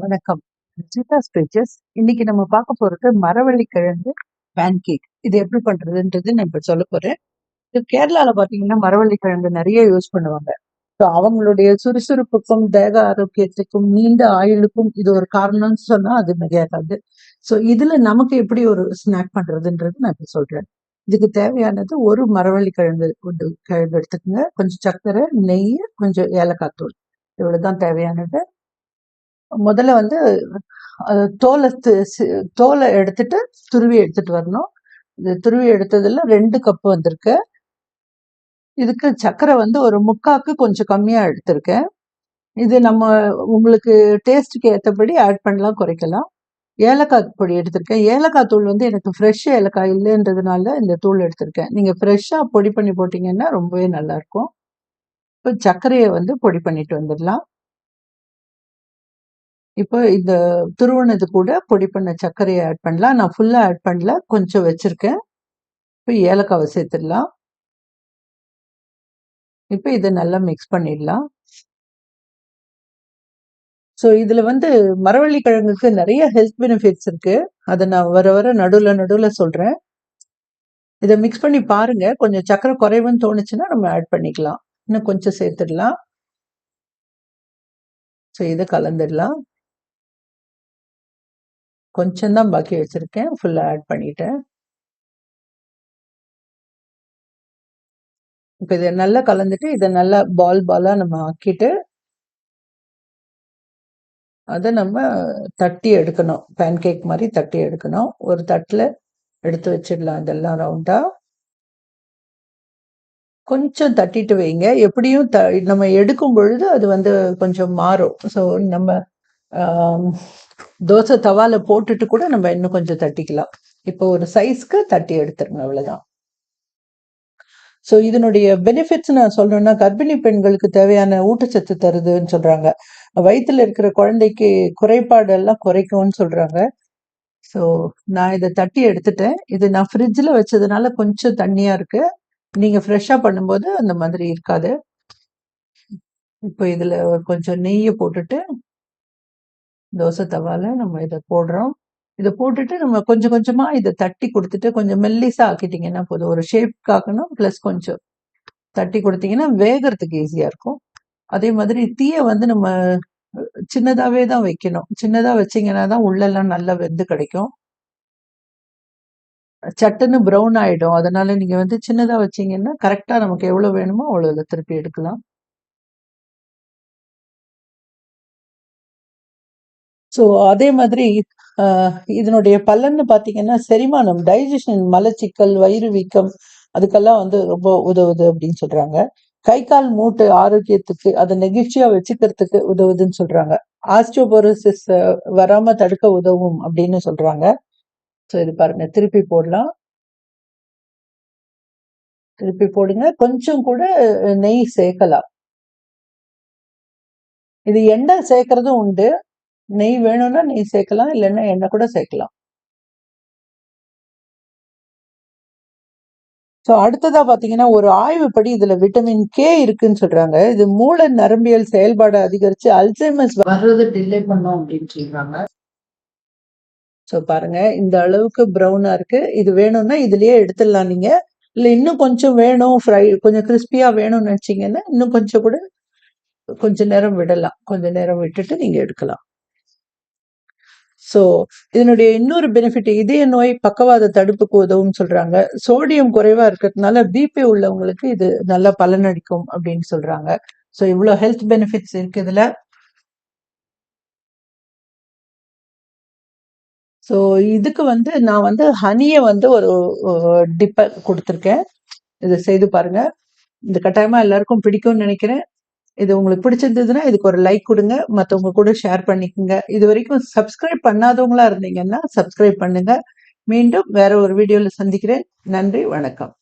வணக்கம். சீதா ஸ்பீச்சஸ். இன்னைக்கு நம்ம பார்க்க போறது மரவள்ளி கிழங்கு பேன் கேக். இது எப்படி பண்றதுன்றது நான் இப்ப சொல்ல போறேன். இது கேரளால பாத்தீங்கன்னா மரவள்ளி கிழங்கு நிறைய யூஸ் பண்ணுவாங்க. ஸோ அவங்களுடைய சுறுசுறுப்புக்கும் தேக ஆரோக்கியத்துக்கும் நீண்ட ஆயுளுக்கும் இது ஒரு காரணம்னு சொன்னா அது மிகையாகாது. ஸோ இதுல நமக்கு எப்படி ஒரு ஸ்நாக் பண்றதுன்றது நான் இப்ப சொல்றேன். இதுக்கு தேவையானது ஒரு மரவள்ளி கிழங்கு கிழங்கு எடுத்துக்கோங்க, கொஞ்சம் சர்க்கரை, நெய், கொஞ்சம் ஏலக்காய் தூள், இவ்வளவுதான் தேவையானது. முதல்ல வந்து தோலை எடுத்துட்டு துருவி எடுத்துட்டு வரணும். இது துருவி எடுத்ததுல 2 கப் வந்திருக்கு. இதுக்கு சர்க்கரை வந்து ஒரு 3/4 கொஞ்சம் கம்மியா எடுத்திருக்கேன். இது நம்ம உங்களுக்கு டேஸ்ட்டுக்கு ஏற்றபடி ஆட் பண்ணலாம், குறைக்கலாம். ஏலக்காய் பொடி எடுத்திருக்கேன். ஏலக்காய் தூள் வந்து எனக்கு ஃப்ரெஷ் ஏலக்காய் இல்லைன்றதுனால இந்த தூள் எடுத்திருக்கேன். நீங்க ஃப்ரெஷ்ஷா பொடி பண்ணி போட்டீங்கன்னா ரொம்பவே நல்லா இருக்கும். இப்போ சர்க்கரையை வந்து பொடி பண்ணிட்டு வந்துடலாம். இப்போ இந்த துருவனது கூட பொடி பண்ண சர்க்கரையை ஆட் பண்ணலாம். நான் ஃபுல்லா ஆட் பண்ணல, கொஞ்சம் வச்சிருக்கேன். இப்போ ஏலக்காவை சேர்த்துடலாம். இப்போ இதை நல்லா மிக்ஸ் பண்ணிடலாம். ஸோ இதுல வந்து மரவள்ளி கிழங்குக்கு நிறைய ஹெல்த் பெனிஃபிட்ஸ் இருக்கு. அதை நான் வர வர நடுவுல சொல்றேன். இதை மிக்ஸ் பண்ணி பாருங்க. கொஞ்சம் சர்க்கரை குறைவுன்னு தோணுச்சுன்னா நம்ம ஆட் பண்ணிக்கலாம். இன்னும் கொஞ்சம் சேர்த்துடலாம். ஸோ இதை கலந்துடலாம். கொஞ்சம் தான் பாக்கி வச்சிருக்கேன், ஃபுல்லா ஆட் பண்ணிட்டேன். இப்போ இதை நல்லா கலந்துட்டு இதை நல்லா பாலா நம்ம ஆக்கிட்டு அதை நம்ம தட்டி எடுக்கணும். பேன் கேக் மாதிரி தட்டி எடுக்கணும். ஒரு தட்டில் எடுத்து வச்சிடலாம். இதெல்லாம் ரவுண்டா கொஞ்சம் தட்டிட்டு வைங்க. எப்படியும் நம்ம எடுக்கும் பொழுது அது வந்து கொஞ்சம் மாறும். ஸோ நம்ம தோசை தவால போட்டுட்டு கூட நம்ம இன்னும் கொஞ்சம் தட்டிக்கலாம். இப்போ ஒரு சைஸ்க்கு தட்டி எடுத்துருங்க, அவ்வளவுதான். ஸோ இதனுடைய பெனிஃபிட்ஸ் நான் சொல்லணும்னா, கர்ப்பிணி பெண்களுக்கு தேவையான ஊட்டச்சத்து தருதுன்னு சொல்றாங்க. வயிற்றுல இருக்கிற குழந்தைக்கு குறைபாடு எல்லாம் குறைக்கும்னு சொல்றாங்க. ஸோ நான் இதை தட்டி எடுத்துட்டேன். இது நான் ஃப்ரிட்ஜில் வச்சதுனால கொஞ்சம் தண்ணியா இருக்கு. நீங்க ஃப்ரெஷ்ஷா பண்ணும்போது அந்த மாதிரி இருக்காது. இப்போ இதுல கொஞ்சம் நெய்யை போட்டுட்டு தோசை தவால நம்ம இதை போடுறோம். இதை போட்டுட்டு நம்ம கொஞ்சம் கொஞ்சமா இதை தட்டி கொடுத்துட்டு கொஞ்சம் மெல்லிசா ஆக்கிட்டீங்கன்னா போதும். ஒரு ஷேப் ஆக்கணும், பிளஸ் கொஞ்சம் தட்டி கொடுத்தீங்கன்னா வேகிறதுக்கு ஈஸியா இருக்கும். அதே மாதிரி தீயை வந்து நம்ம சின்னதாவே தான் வைக்கணும். சின்னதா வச்சீங்கன்னா தான் உள்ளெல்லாம் நல்லா வெந்து கிடைக்கும். சட்டுன்னு ப்ரௌன் ஆயிடும். அதனால நீங்க வந்து சின்னதா வச்சீங்கன்னா கரெக்டா நமக்கு எவ்வளவு வேணுமோ அவ்வளவு திருப்பி எடுக்கலாம். ஸோ அதே மாதிரி இதனுடைய பலன்னு பார்த்தீங்கன்னா செரிமானம், டைஜஷன், மலச்சிக்கல், வயிறு வீக்கம் அதுக்கெல்லாம் வந்து ரொம்ப உதவுது அப்படின்னு சொல்றாங்க. கை கால் மூட்டு ஆரோக்கியத்துக்கு அதை நெகிழ்ச்சியா வச்சுக்கிறதுக்கு உதவுதுன்னு சொல்றாங்க. ஆஸ்டியோபோரோசிஸ் வராம தடுக்க உதவும் அப்படின்னு சொல்றாங்க. ஸோ இது பாருங்க, திருப்பி போடலாம். திருப்பி போடுங்க. கொஞ்சம் கூட நெய் சேர்க்கலாம். இது எண்ணெய் சேர்க்கறதும் உண்டு. நெய் வேணும்னா நெய் சேர்க்கலாம், இல்லைன்னா எண்ணெய் கூட சேர்க்கலாம். ஸோ அடுத்ததா பாத்தீங்கன்னா, ஒரு ஆய்வுப்படி இதுல விட்டமின் கே இருக்குன்னு சொல்றாங்க. இது மூளை நரம்பியல் செயல்பாடு அதிகரிச்சு அல்சைமர்ஸ் வர்றது டிலே பண்ணும் அப்படின்னு சொல்றாங்க. ஸோ பாருங்க, இந்த அளவுக்கு ப்ரௌனா இருக்கு. இது வேணும்னா இதுலயே எடுத்துடலாம் நீங்க. இல்ல இன்னும் கொஞ்சம் வேணும், கொஞ்சம் கிறிஸ்பியா வேணும்னு நினைச்சீங்கன்னா இன்னும் கொஞ்சம் கூட கொஞ்ச நேரம் விடலாம். கொஞ்ச நேரம் விட்டுட்டு நீங்க எடுக்கலாம். ஸோ இதனுடைய இன்னொரு பெனிஃபிட், இதய நோய் பக்கவாத தடுப்புக்கு உதவும் சொல்றாங்க. சோடியம் குறைவா இருக்கிறதுனால பிபி உள்ளவங்களுக்கு இது நல்லா பலனளிக்கும் அப்படின்னு சொல்றாங்க. ஸோ இவ்வளோ ஹெல்த் பெனிஃபிட்ஸ் இருக்கு இதுல. ஸோ இதுக்கு வந்து நான் வந்து ஹனியை வந்து ஒரு டிப்ப கொடுத்துருக்கேன். இதை செய்து பாருங்க. இது கட்டாயமா எல்லாருக்கும் பிடிக்கும்னு நினைக்கிறேன். இது உங்களுக்கு பிடிச்சிருந்ததுன்னா இதுக்கு ஒரு லைக் கொடுங்க, மற்றவங்க கூட ஷேர் பண்ணிக்கோங்க. இது வரைக்கும் சப்ஸ்கிரைப் பண்ணாதவங்களா இருந்தீங்கன்னா சப்ஸ்கிரைப் பண்ணுங்க. மீண்டும் வேற ஒரு வீடியோல சந்திக்கிறேன். நன்றி, வணக்கம்.